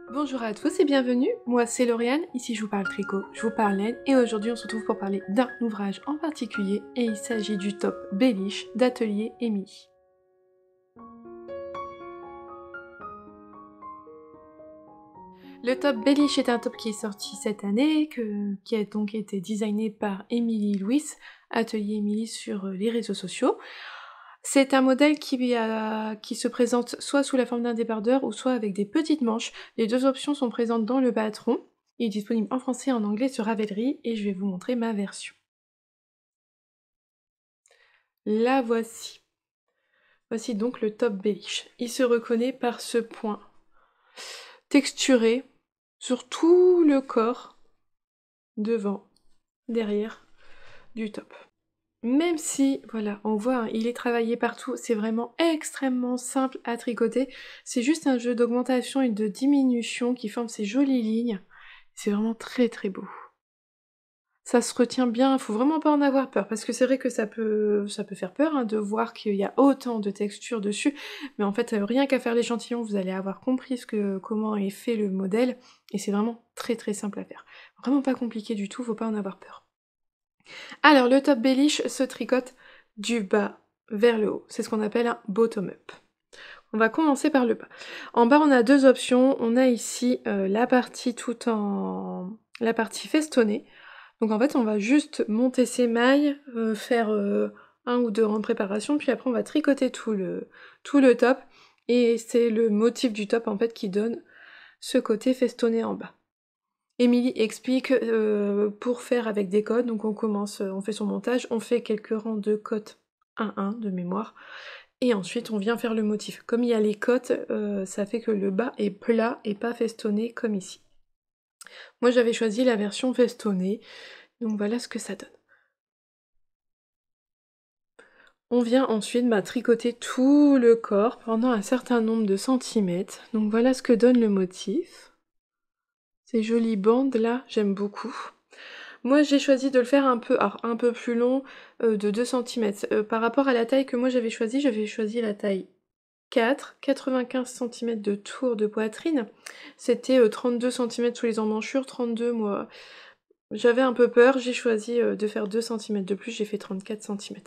Bonjour à tous et bienvenue, moi c'est Lauriane, ici je vous parle tricot, je vous parle laine et aujourd'hui on se retrouve pour parler d'un ouvrage en particulier et il s'agit du top Bellish d'Atelier Émilie. Le top Bellish est un top qui est sorti cette année, qui a donc été designé par Émilie Louis, Atelier Émilie sur les réseaux sociaux. C'est un modèle qui se présente soit sous la forme d'un débardeur ou soit avec des petites manches. Les deux options sont présentes dans le patron. Il est disponible en français et en anglais sur Ravelry et je vais vous montrer ma version. La voici. Voici donc le top Bellish. Il se reconnaît par ce point texturé sur tout le corps, devant, derrière, du top. Même si, voilà, on voit, hein, il est travaillé partout, c'est vraiment extrêmement simple à tricoter. C'est juste un jeu d'augmentation et de diminution qui forme ces jolies lignes. C'est vraiment très très beau. Ça se retient bien, faut vraiment pas en avoir peur, parce que c'est vrai que ça peut faire peur hein, de voir qu'il y a autant de textures dessus, mais en fait, rien qu'à faire l'échantillon, vous allez avoir compris comment est fait le modèle, et c'est vraiment très très simple à faire. Vraiment pas compliqué du tout, faut pas en avoir peur. Alors, le top Bellish se tricote du bas vers le haut. C'est ce qu'on appelle un bottom-up. On va commencer par le bas. En bas, on a deux options. On a ici la partie festonnée. Donc en fait, on va juste monter ses mailles, faire un ou deux rangs de préparation, puis après on va tricoter tout le top. Et c'est le motif du top en fait qui donne ce côté festonné en bas. Émilie explique pour faire avec des codes, donc on commence, on fait son montage, on fait quelques rangs de cotes 1-1 de mémoire, et ensuite on vient faire le motif. Comme il y a les cotes, ça fait que le bas est plat et pas festonné comme ici. Moi j'avais choisi la version festonnée, donc voilà ce que ça donne. On vient ensuite tricoter tout le corps pendant un certain nombre de centimètres, donc voilà ce que donne le motif. Ces jolies bandes là, j'aime beaucoup. Moi j'ai choisi de le faire un peu plus long, de 2 cm. Par rapport à la taille que moi j'avais choisi la taille 4, 95 cm de tour de poitrine. C'était 32 cm sous les emmanchures, 32 moi. J'avais un peu peur, j'ai choisi de faire 2 cm de plus, j'ai fait 34 cm.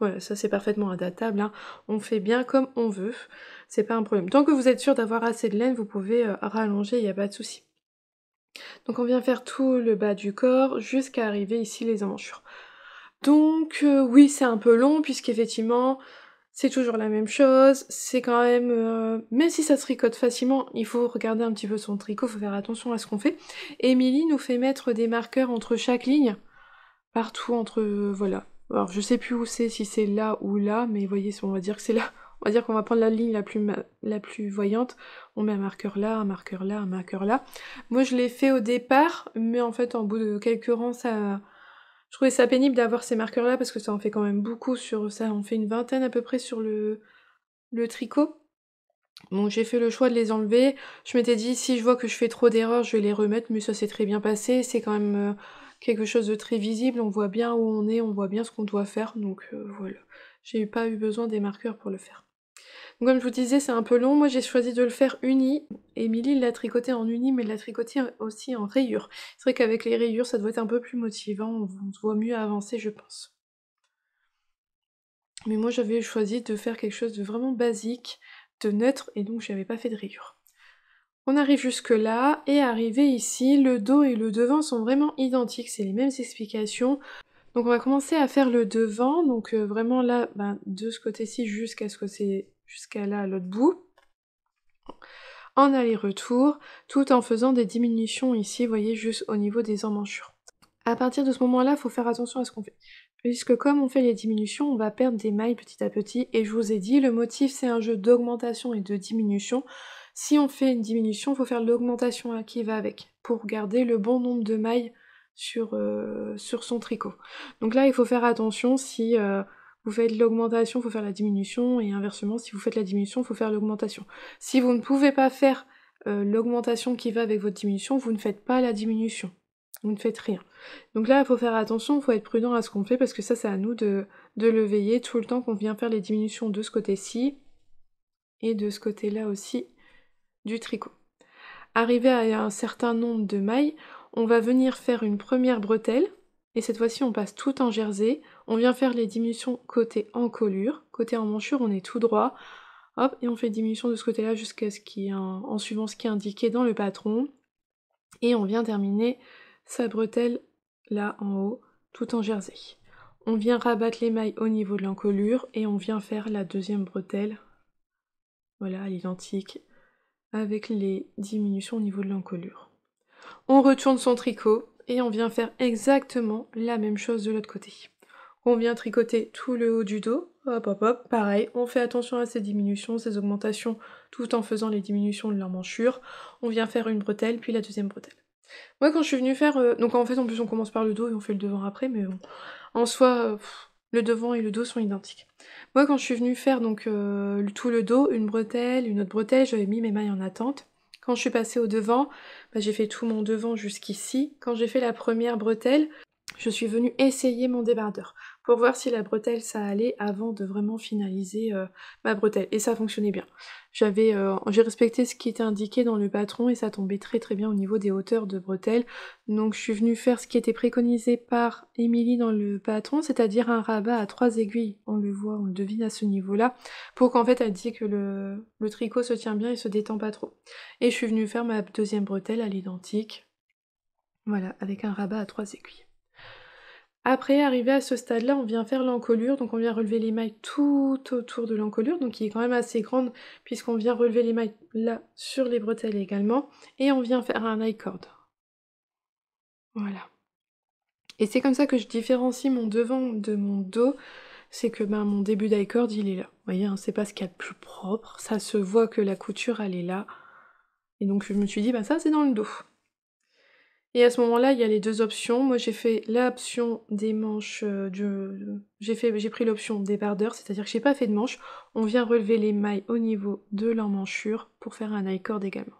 Voilà, ça c'est parfaitement adaptable, hein. On fait bien comme on veut, c'est pas un problème. Tant que vous êtes sûr d'avoir assez de laine, vous pouvez rallonger, il n'y a pas de souci. Donc on vient faire tout le bas du corps jusqu'à arriver ici les emmanchures. Donc oui, c'est un peu long puisqu'effectivement c'est toujours la même chose, c'est quand même si ça se tricote facilement, il faut regarder un petit peu son tricot, il faut faire attention à ce qu'on fait. Émilie nous fait mettre des marqueurs entre chaque ligne, partout entre, voilà. Alors je sais plus où c'est, si c'est là ou là, mais voyez, on va dire que c'est là. On va dire qu'on va prendre la ligne la plus voyante, on met un marqueur là, un marqueur là, un marqueur là. Moi je l'ai fait au départ, mais en fait en bout de quelques rangs, je trouvais ça pénible d'avoir ces marqueurs là, parce que ça en fait quand même beaucoup sur ça, on fait une vingtaine à peu près sur le tricot. Donc j'ai fait le choix de les enlever. Je m'étais dit, si je vois que je fais trop d'erreurs, je vais les remettre, mais ça s'est très bien passé. C'est quand même quelque chose de très visible, on voit bien où on est, on voit bien ce qu'on doit faire, donc voilà. J'ai pas eu besoin des marqueurs pour le faire. Donc comme je vous disais, c'est un peu long, moi j'ai choisi de le faire uni. Émilie l'a tricoté en uni, mais l'a tricoté aussi en rayures. C'est vrai qu'avec les rayures, ça doit être un peu plus motivant, on se voit mieux avancer, je pense. Mais moi j'avais choisi de faire quelque chose de vraiment basique, de neutre, et donc j'avais pas fait de rayures. On arrive jusque là, et arrivé ici, le dos et le devant sont vraiment identiques, c'est les mêmes explications. Donc on va commencer à faire le devant, donc vraiment là, de ce côté-ci jusqu'à là à l'autre bout, en aller-retour, tout en faisant des diminutions ici, vous voyez, juste au niveau des emmanchures. À partir de ce moment-là, il faut faire attention à ce qu'on fait. Puisque comme on fait les diminutions, on va perdre des mailles petit à petit, et je vous ai dit, le motif c'est un jeu d'augmentation et de diminution. Si on fait une diminution, il faut faire l'augmentation qui va avec, pour garder le bon nombre de mailles sur son tricot. Donc là, il faut faire attention, si vous faites l'augmentation, il faut faire la diminution, et inversement, si vous faites la diminution, il faut faire l'augmentation. Si vous ne pouvez pas faire l'augmentation qui va avec votre diminution, vous ne faites pas la diminution. Vous ne faites rien. Donc là, il faut faire attention, il faut être prudent à ce qu'on fait, parce que ça, c'est à nous de le veiller tout le temps qu'on vient faire les diminutions de ce côté-ci, et de ce côté-là aussi du tricot. Arrivé à un certain nombre de mailles, on va venir faire une première bretelle, et cette fois-ci on passe tout en jersey, on vient faire les diminutions côté encolure, côté emmanchure on est tout droit, hop, et on fait diminution de ce côté-là jusqu'à ce qu'il y ait en suivant ce qui est indiqué dans le patron, et on vient terminer sa bretelle là en haut, tout en jersey. On vient rabattre les mailles au niveau de l'encolure, et on vient faire la deuxième bretelle, voilà, à l'identique, avec les diminutions au niveau de l'encolure. On retourne son tricot et on vient faire exactement la même chose de l'autre côté. On vient tricoter tout le haut du dos, hop hop hop, pareil, on fait attention à ces diminutions, ces augmentations, tout en faisant les diminutions de l'emmanchure. On vient faire une bretelle, puis la deuxième bretelle. Moi quand je suis venue faire... donc en fait en plus on commence par le dos et on fait le devant après, mais bon, en soi, le devant et le dos sont identiques. Moi quand je suis venue faire donc tout le dos, une bretelle, une autre bretelle, j'avais mis mes mailles en attente. Quand je suis passée au devant, bah, j'ai fait tout mon devant jusqu'ici. Quand j'ai fait la première bretelle, je suis venue essayer mon débardeur pour voir si la bretelle ça allait avant de vraiment finaliser ma bretelle. Et ça fonctionnait bien. J'ai respecté ce qui était indiqué dans le patron et ça tombait très très bien au niveau des hauteurs de bretelles. Donc je suis venue faire ce qui était préconisé par Émilie dans le patron, c'est-à-dire un rabat à 3 aiguilles. On le voit, on le devine à ce niveau-là, pour qu'en fait elle dit que le tricot se tient bien et se détend pas trop. Et je suis venue faire ma deuxième bretelle à l'identique. Voilà, avec un rabat à 3 aiguilles. Après, arrivé à ce stade-là, on vient faire l'encolure, donc on vient relever les mailles tout autour de l'encolure, donc qui est quand même assez grande, puisqu'on vient relever les mailles là, sur les bretelles également, et on vient faire un high cord. Voilà. Et c'est comme ça que je différencie mon devant de mon dos, c'est que mon début d'high cord, il est là. Vous voyez, hein, c'est pas ce qu'il y a de plus propre, ça se voit que la couture, elle est là. Et donc je me suis dit, ça c'est dans le dos. Et à ce moment-là, il y a les deux options. Moi, j'ai fait l'option des manches j'ai pris l'option débardeur, c'est-à-dire que j'ai pas fait de manches. On vient relever les mailles au niveau de l'emmanchure pour faire un high cord également.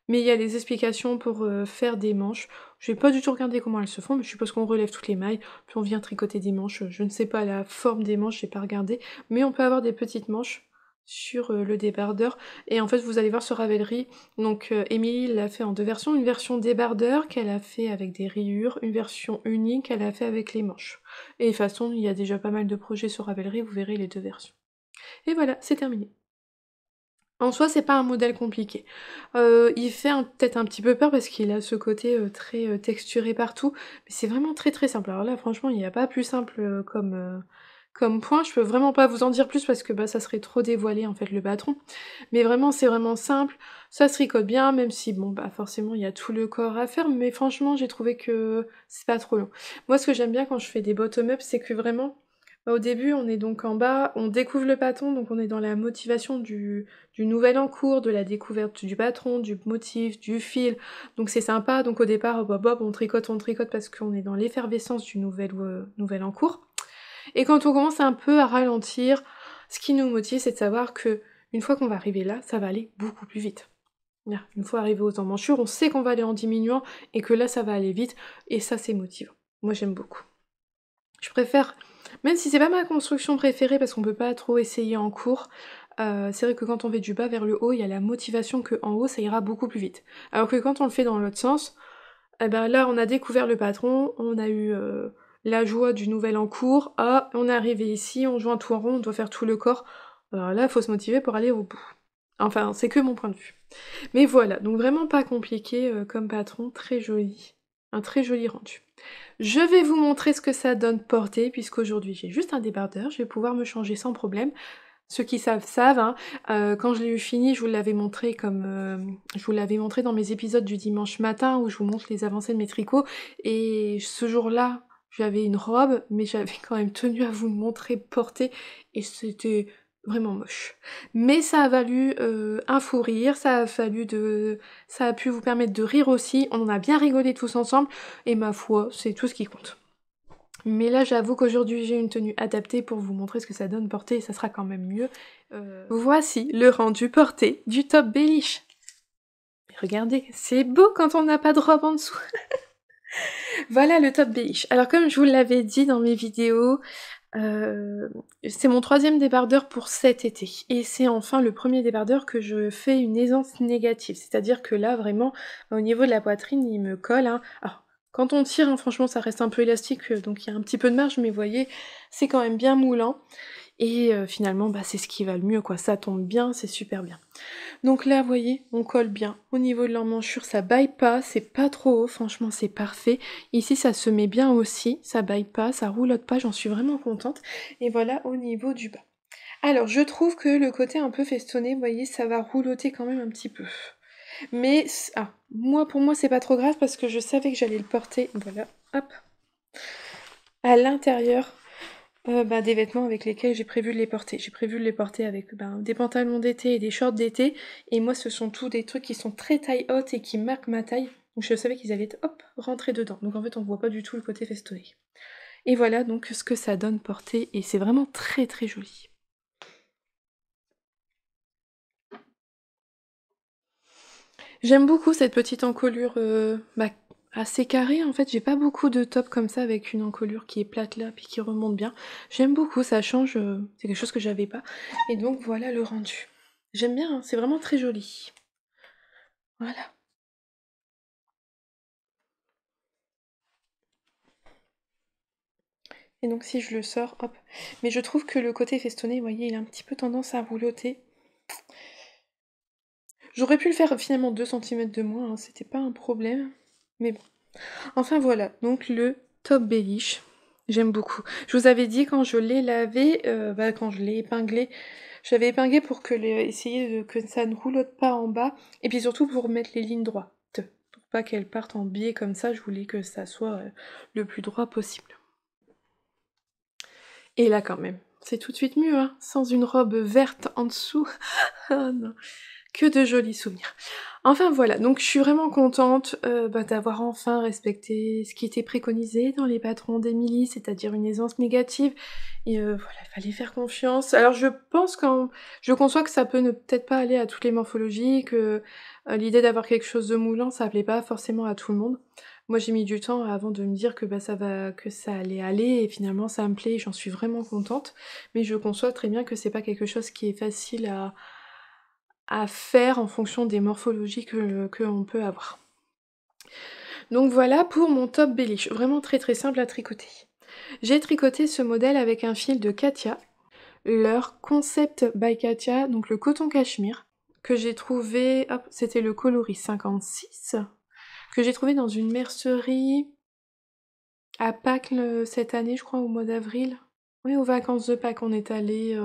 Mais il y a les explications pour faire des manches. Je n'ai pas du tout regardé comment elles se font, mais je suppose qu'on relève toutes les mailles, puis on vient tricoter des manches. Je ne sais pas la forme des manches, j'ai pas regardé, mais on peut avoir des petites manches sur le débardeur. Et en fait, vous allez voir sur Ravelry, donc Émilie l'a fait en deux versions. Une version débardeur qu'elle a fait avec des rayures, une version unique qu'elle a fait avec les manches. Et de toute façon, il y a déjà pas mal de projets sur Ravelry, vous verrez les deux versions. Et voilà, c'est terminé. En soi, c'est pas un modèle compliqué. Il fait peut-être un petit peu peur parce qu'il a ce côté très texturé partout, mais c'est vraiment très très simple. Alors là, franchement, il n'y a pas plus simple comme point. Je peux vraiment pas vous en dire plus parce que ça serait trop dévoilé en fait le patron. Mais vraiment, c'est vraiment simple. Ça se tricote bien, même si forcément il y a tout le corps à faire, mais franchement, j'ai trouvé que c'est pas trop long. Moi, ce que j'aime bien quand je fais des bottom-up, c'est que vraiment au début, on est donc en bas, on découvre le patron, donc on est dans la motivation du nouvel en cours, de la découverte du patron, du motif, du fil, donc c'est sympa. Donc au départ, on tricote parce qu'on est dans l'effervescence du nouvel en cours. Et quand on commence un peu à ralentir, ce qui nous motive, c'est de savoir que une fois qu'on va arriver là, ça va aller beaucoup plus vite. Une fois arrivé aux emmanchures, on sait qu'on va aller en diminuant et que là, ça va aller vite, et ça, c'est motivant. Moi, j'aime beaucoup. Je préfère, même si c'est pas ma construction préférée parce qu'on peut pas trop essayer en cours, c'est vrai que quand on fait du bas vers le haut, il y a la motivation que en haut ça ira beaucoup plus vite. Alors que quand on le fait dans l'autre sens, là on a découvert le patron, on a eu la joie du nouvel en cours, on est arrivé ici, on joint tout en rond, on doit faire tout le corps. Alors là, il faut se motiver pour aller au bout. Enfin, c'est que mon point de vue. Mais voilà, donc vraiment pas compliqué comme patron, très joli. Un très joli rendu. Je vais vous montrer ce que ça donne porté, puisqu'aujourd'hui j'ai juste un débardeur, je vais pouvoir me changer sans problème. Ceux qui savent, hein. Quand je l'ai eu fini, je vous l'avais montré je vous l'avais montré dans mes épisodes du dimanche matin où je vous montre les avancées de mes tricots. Et ce jour-là, j'avais une robe, mais j'avais quand même tenu à vous le montrer porté et c'était vraiment moche. Mais ça a valu un fou rire, ça a pu vous permettre de rire aussi. On en a bien rigolé tous ensemble et ma foi, c'est tout ce qui compte. Mais là, j'avoue qu'aujourd'hui, j'ai une tenue adaptée pour vous montrer ce que ça donne porté, et ça sera quand même mieux. Voici le rendu porté du top Bellish. Regardez, c'est beau quand on n'a pas de robe en dessous. Voilà le top Bellish. Alors comme je vous l'avais dit dans mes vidéos, C'est mon 3e débardeur pour cet été et c'est enfin le 1er débardeur que je fais une aisance négative. C'est-à-dire que là, vraiment, au niveau de la poitrine, il me colle, hein. Alors, quand on tire, hein, franchement, ça reste un peu élastique, donc il y a un petit peu de marge, mais vous voyez, c'est quand même bien moulant et finalement, bah, c'est ce qui va le mieux, quoi. Ça tombe bien, c'est super bien. Donc là, vous voyez, on colle bien. Au niveau de l'emmanchure, ça baille pas, c'est pas trop haut, franchement, c'est parfait. Ici, ça se met bien aussi, ça baille pas, ça roulotte pas, j'en suis vraiment contente. Et voilà au niveau du bas. Alors, je trouve que le côté un peu festonné, vous voyez, ça va roulotter quand même un petit peu. Mais, pour moi, c'est pas trop grave parce que je savais que j'allais le porter, voilà, hop, à l'intérieur des vêtements avec lesquels j'ai prévu de les porter. J'ai prévu de les porter avec des pantalons d'été et des shorts d'été. Et moi, ce sont tous des trucs qui sont très taille haute et qui marquent ma taille. Donc je savais qu'ils allaient être, hop, rentrés dedans. Donc en fait, on voit pas du tout le côté festonné. Et voilà donc ce que ça donne porté. Et c'est vraiment très très joli. J'aime beaucoup cette petite encolure assez carrée. En fait, j'ai pas beaucoup de tops comme ça avec une encolure qui est plate là puis qui remonte bien. J'aime beaucoup, ça change, c'est quelque chose que j'avais pas. Et donc voilà le rendu. J'aime bien, hein, c'est vraiment très joli. Voilà. Et donc si je le sors, hop. Mais je trouve que le côté festonné, vous voyez, il a un petit peu tendance à roulotter. J'aurais pu le faire finalement 2 cm de moins, hein, c'était pas un problème. Mais bon. Enfin voilà, donc le top Bellish. J'aime beaucoup. Je vous avais dit quand je l'ai lavé, quand je l'ai épinglé, j'avais épinglé pour essayer que ça ne roulotte pas en bas, et puis surtout pour mettre les lignes droites. Pour pas qu'elles partent en biais comme ça, je voulais que ça soit le plus droit possible. Et là quand même, c'est tout de suite mieux, hein, sans une robe verte en dessous. Ah non, que de jolis souvenirs. Enfin voilà, donc je suis vraiment contente d'avoir enfin respecté ce qui était préconisé dans les patrons d'Emily, c'est-à-dire une aisance négative. Et voilà, il fallait faire confiance. Alors je conçois que ça peut ne peut-être pas aller à toutes les morphologies, que l'idée d'avoir quelque chose de moulant, ça plaît pas forcément à tout le monde. Moi j'ai mis du temps avant de me dire que que ça allait aller, et finalement ça me plaît, et j'en suis vraiment contente. Mais je conçois très bien que c'est pas quelque chose qui est facile à faire en fonction des morphologies que l'on peut avoir. Donc voilà pour mon top Bellish, vraiment très très simple à tricoter. J'ai tricoté ce modèle avec un fil de Katia, leur Concept by Katia, donc le coton cachemire, que j'ai trouvé, hop, c'était le coloris 56, que j'ai trouvé dans une mercerie à Pâques cette année, je crois au mois d'avril. Oui, aux vacances de Pâques, on est allé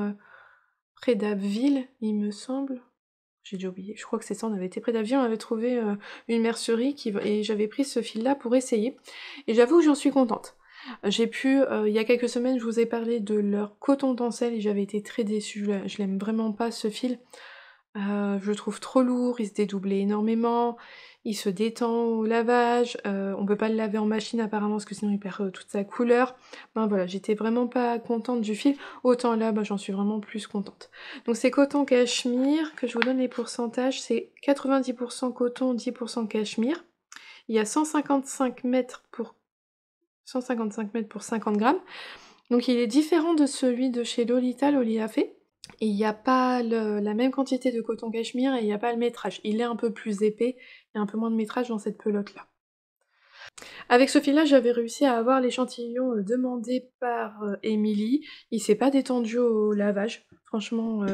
près d'Abbeville, il me semble. J'ai déjà oublié, je crois que c'est ça, on avait été près d'Avion, on avait trouvé une mercerie et j'avais pris ce fil-là pour essayer. Et j'avoue que j'en suis contente. J'ai pu, il y a quelques semaines, je vous ai parlé de leur coton tencel et j'avais été très déçue, je l'aime vraiment pas ce fil. Je le trouve trop lourd, il se dédoublait énormément, il se détend au lavage, on peut pas le laver en machine apparemment parce que sinon il perd toute sa couleur. Ben voilà, j'étais vraiment pas contente du fil, autant là j'en suis vraiment plus contente. Donc c'est coton cachemire, que je vous donne les pourcentages, c'est 90% coton, 10% cachemire. Il y a 155 mètres pour 50 grammes. Donc il est différent de celui de chez Lolita, Loli a fait. Et il n'y a pas la même quantité de coton cachemire et il n'y a pas le métrage. Il est un peu plus épais, il y a un peu moins de métrage dans cette pelote-là. Avec ce fil-là, j'avais réussi à avoir l'échantillon demandé par Émilie. Il s'est pas détendu au lavage. Franchement,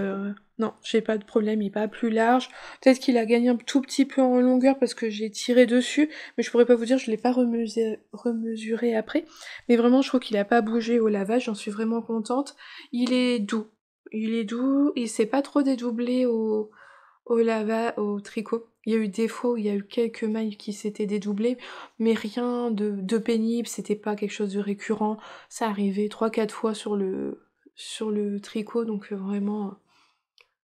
non, j'ai pas de problème, il est pas plus large. Peut-être qu'il a gagné un tout petit peu en longueur parce que j'ai tiré dessus, mais je pourrais pas vous dire, je l'ai pas remesuré après. Mais vraiment, je trouve qu'il a pas bougé au lavage, j'en suis vraiment contente. Il est doux. Il est doux, il s'est pas trop dédoublé au tricot. Il y a eu des fois où il y a eu quelques mailles qui s'étaient dédoublées, mais rien de pénible, c'était pas quelque chose de récurrent. Ça arrivait 3-4 fois sur le tricot, donc vraiment...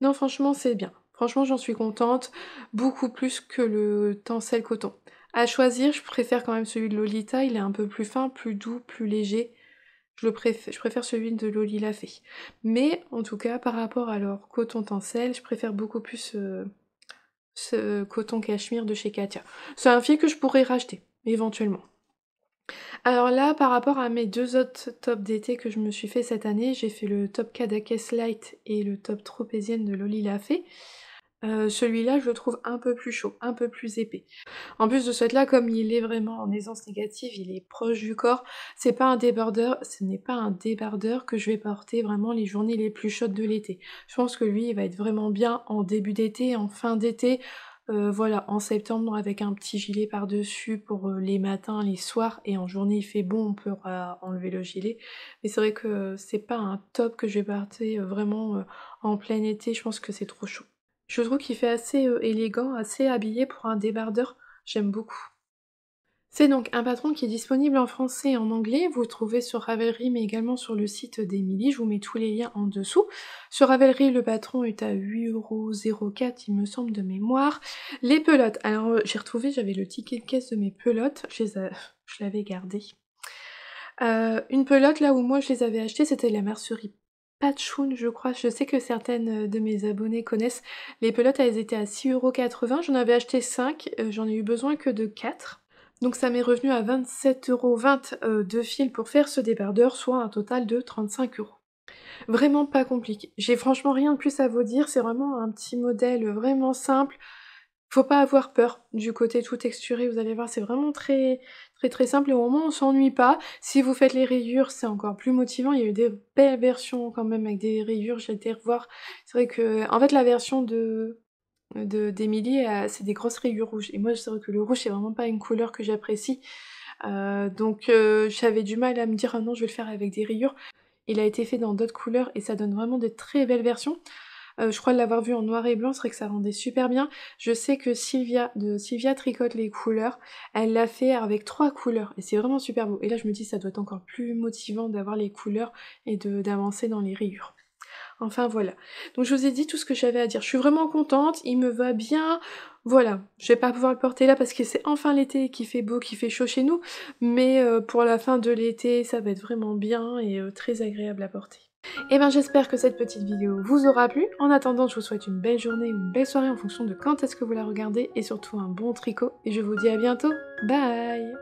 Non, franchement, c'est bien. Franchement, j'en suis contente, beaucoup plus que le tencel coton. À choisir, je préfère quand même celui de Lolita, il est un peu plus fin, plus doux, plus léger. Je préfère celui de Loli l'a fait. Mais en tout cas, par rapport à leur coton tencel, je préfère beaucoup plus ce coton cachemire de chez Katia. C'est un fil que je pourrais racheter, éventuellement. Alors là, par rapport à mes 2 autres tops d'été que je me suis fait cette année, j'ai fait le top Cadaqués Light et le top Tropézienne de Loli Lafay. Celui-là, je le trouve un peu plus chaud, un peu plus épais. En plus de ce fait-là, comme il est vraiment en aisance négative, il est proche du corps, c'est pas un débardeur, ce n'est pas un débardeur que je vais porter vraiment les journées les plus chaudes de l'été. Je pense que lui, il va être vraiment bien en début d'été, en fin d'été, voilà, en septembre avec un petit gilet par-dessus pour, les matins, les soirs et en journée il fait bon, on pourra enlever le gilet. Mais c'est vrai que c'est pas un top que je vais porter, vraiment, en plein été, je pense que c'est trop chaud. Je trouve qu'il fait assez, élégant, assez habillé pour un débardeur, j'aime beaucoup. C'est donc un patron qui est disponible en français et en anglais, vous le trouvez sur Ravelry mais également sur le site d'Emily, je vous mets tous les liens en dessous. Sur Ravelry, le patron est à 8,04 € il me semble de mémoire. Les pelotes, alors j'ai retrouvé, j'avais le ticket de caisse de mes pelotes, je l'avais gardé. Une pelote là où moi je les avais achetées, c'était la mercerie Patchoun je crois, je sais que certaines, de mes abonnés connaissent. Les pelotes elles étaient à 6,80 €, j'en avais acheté 5, j'en ai eu besoin que de 4. Donc ça m'est revenu à 27,20 € de fil pour faire ce débardeur, soit un total de 35 €. Vraiment pas compliqué. J'ai franchement rien de plus à vous dire, c'est vraiment un petit modèle vraiment simple. Faut pas avoir peur du côté tout texturé, vous allez voir, c'est vraiment très, très, très simple et au moins on s'ennuie pas. Si vous faites les rayures, c'est encore plus motivant. Il y a eu des belles versions quand même avec des rayures, j'ai été revoir. C'est vrai que, en fait, la version d'Emily, c'est des grosses rayures rouges. Et moi, c'est vrai que le rouge, c'est vraiment pas une couleur que j'apprécie. Donc j'avais du mal à me dire: «Ah non, je vais le faire avec des rayures». Il a été fait dans d'autres couleurs et ça donne vraiment des très belles versions. Je crois l'avoir vu en noir et blanc, c'est vrai que ça rendait super bien. Je sais que Sylvia, de Sylvia Tricote les couleurs, elle l'a fait avec 3 couleurs et c'est vraiment super beau. Et là, je me dis ça doit être encore plus motivant d'avoir les couleurs et d'avancer dans les rayures. Enfin voilà. Donc je vous ai dit tout ce que j'avais à dire. Je suis vraiment contente, il me va bien. Voilà, je vais pas pouvoir le porter là parce que c'est enfin l'été, qu'il fait beau, qu'il fait chaud chez nous, mais pour la fin de l'été, ça va être vraiment bien et très agréable à porter. Et ben j'espère que cette petite vidéo vous aura plu. En attendant, je vous souhaite une belle journée ou une belle soirée en fonction de quand est-ce que vous la regardez et surtout un bon tricot et je vous dis à bientôt. Bye!